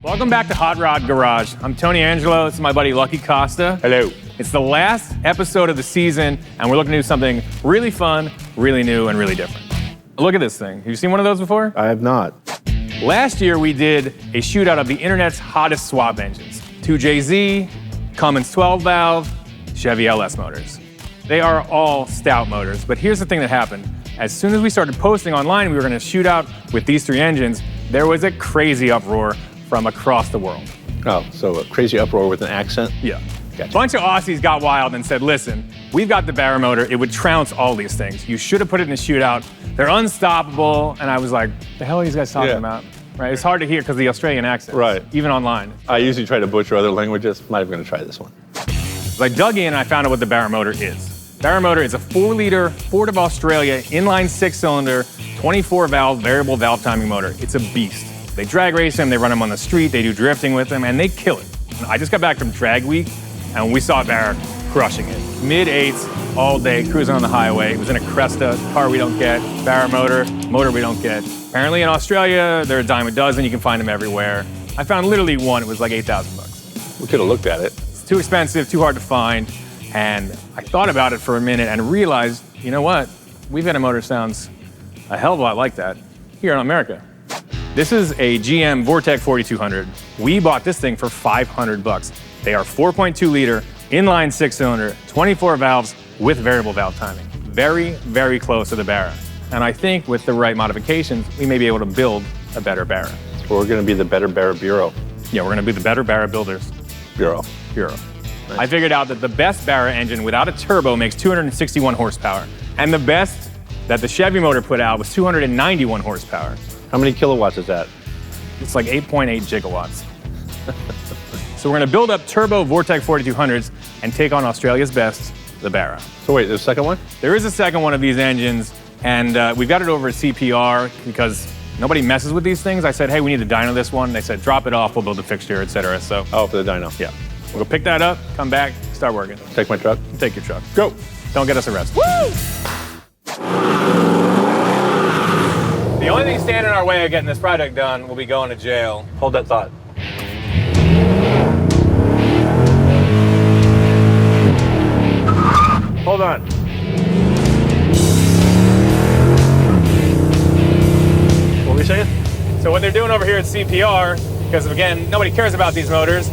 Welcome back to Hot Rod Garage. I'm Tony Angelo. This is my buddy Lucky Costa. Hello. It's the last episode of the season, and we're looking to do something really fun, really new, and really different. Look at this thing. Have you seen one of those before? I have not. Last year, we did a shootout of the internet's hottest swap engines. 2JZ, Cummins 12-valve, Chevy LS motors. They are all stout motors, but here's the thing that happened. As soon as we started posting online, we were gonna shoot out with these three engines, there was a crazy uproar from across the world. Oh, so a crazy uproar with an accent? Yeah. Gotcha. A bunch of Aussies got wild and said, listen, we've got the Barra motor, it would trounce all these things. You should have put it in a shootout. They're unstoppable. And I was like, the hell are these guys talking about? Right? It's hard to hear because of the Australian accent. Right. Even online. I usually try to butcher other languages. I'm not even gonna try this one. So I dug in and I found out what the Barra motor is. Barra motor is a 4-liter Ford of Australia inline 6-cylinder, 24-valve variable valve timing motor. It's a beast. They drag race them, they run them on the street, they do drifting with them, and they kill it. I just got back from drag week, and we saw Barra crushing it. Mid-8s, all day, cruising on the highway. It was in a Costa, car we don't get, Barra motor we don't get. Apparently in Australia, they're a dime a dozen, you can find them everywhere. I found literally one, it was like 8,000 bucks. We could have looked at it. It's too expensive, too hard to find, and I thought about it for a minute and realized, you know what? We've got a motor sounds a hell of a lot like that here in America. This is a GM Vortec 4200. We bought this thing for 500 bucks. They are 4.2-liter, inline 6-cylinder, 24 valves with variable valve timing. Very, very close to the Barra. And I think with the right modifications, we may be able to build a better Barra. Or we're gonna be the Better Barra Bureau. Yeah, we're gonna be the better Barra builders. Bureau. Nice. I figured out that the best Barra engine without a turbo makes 261 horsepower. And the best that the Chevy motor put out was 291 horsepower. How many kilowatts is that? It's like 8.8 gigawatts. So we're gonna build up turbo Vortec 4200s and take on Australia's best, the Barra. So wait, there's a second one? There is a second one of these engines, and we've got it over at CPR because nobody messes with these things. I said, hey, we need to dyno this one. They said, drop it off, we'll build a fixture, et cetera. So, oh, for the dyno. Yeah. We'll go pick that up, come back, start working. Take my truck? Take your truck. Go. Don't get us arrested. Woo! The only thing standing in our way of getting this project done will be going to jail. Hold that thought. Hold on. What were we saying? So what they're doing over here at CPR, because again, nobody cares about these motors,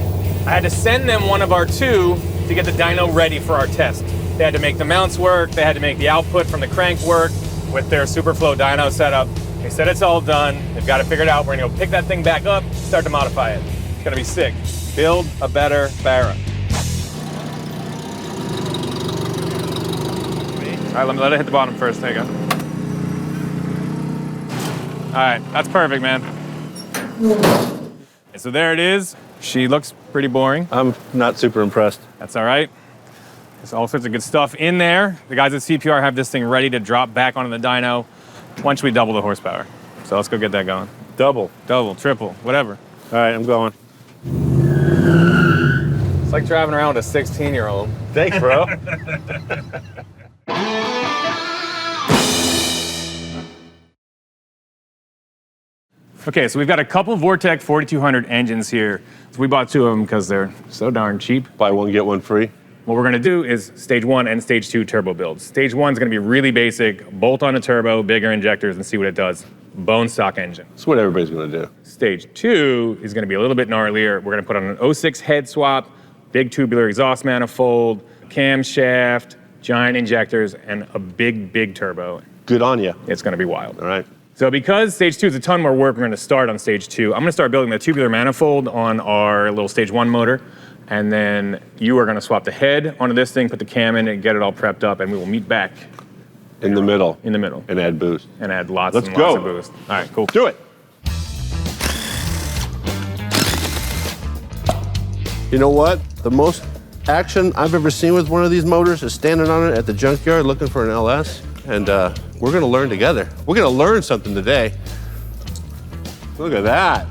I had to send them one of our two to get the dyno ready for our test. They had to make the mounts work, they had to make the output from the crank work with their Superflow dyno setup. They said it's all done, they've got it figured out, we're gonna go pick that thing back up, start to modify it. It's gonna be sick. Build a better Barra. All right, let it hit the bottom first, there you go. All right, that's perfect, man. So there it is. She looks pretty boring. I'm not super impressed. That's all right. There's all sorts of good stuff in there. The guys at CPR have this thing ready to drop back onto the dyno once we double the horsepower. So let's go get that going. Double, triple, whatever. All right, I'm going. It's like driving around with a 16-year-old. Thanks, bro. Okay, so we've got a couple Vortec 4200 engines here. So we bought two of them because they're so darn cheap. Buy one, get one free. What we're gonna do is stage 1 and stage 2 turbo builds. Stage 1 is gonna be really basic, bolt on a turbo, bigger injectors, and see what it does. Bone stock engine. That's what everybody's gonna do. Stage 2 is gonna be a little bit gnarlier. We're gonna put on an 06 head swap, big tubular exhaust manifold, camshaft, giant injectors, and a big, big turbo. Good on you. It's gonna be wild. All right. So because stage 2 is a ton more work, we're gonna start on stage 2. I'm gonna start building the tubular manifold on our little stage 1 motor. And then you are gonna swap the head onto this thing, put the cam in and get it all prepped up, and we will meet back in the middle. In the middle. And add boost. And add lots Let's and go. lots of boost. All right, cool. Do it. You know what? The most action I've ever seen with one of these motors is standing on it at the junkyard looking for an LS. And we're gonna learn together. We're gonna learn something today. Look at that.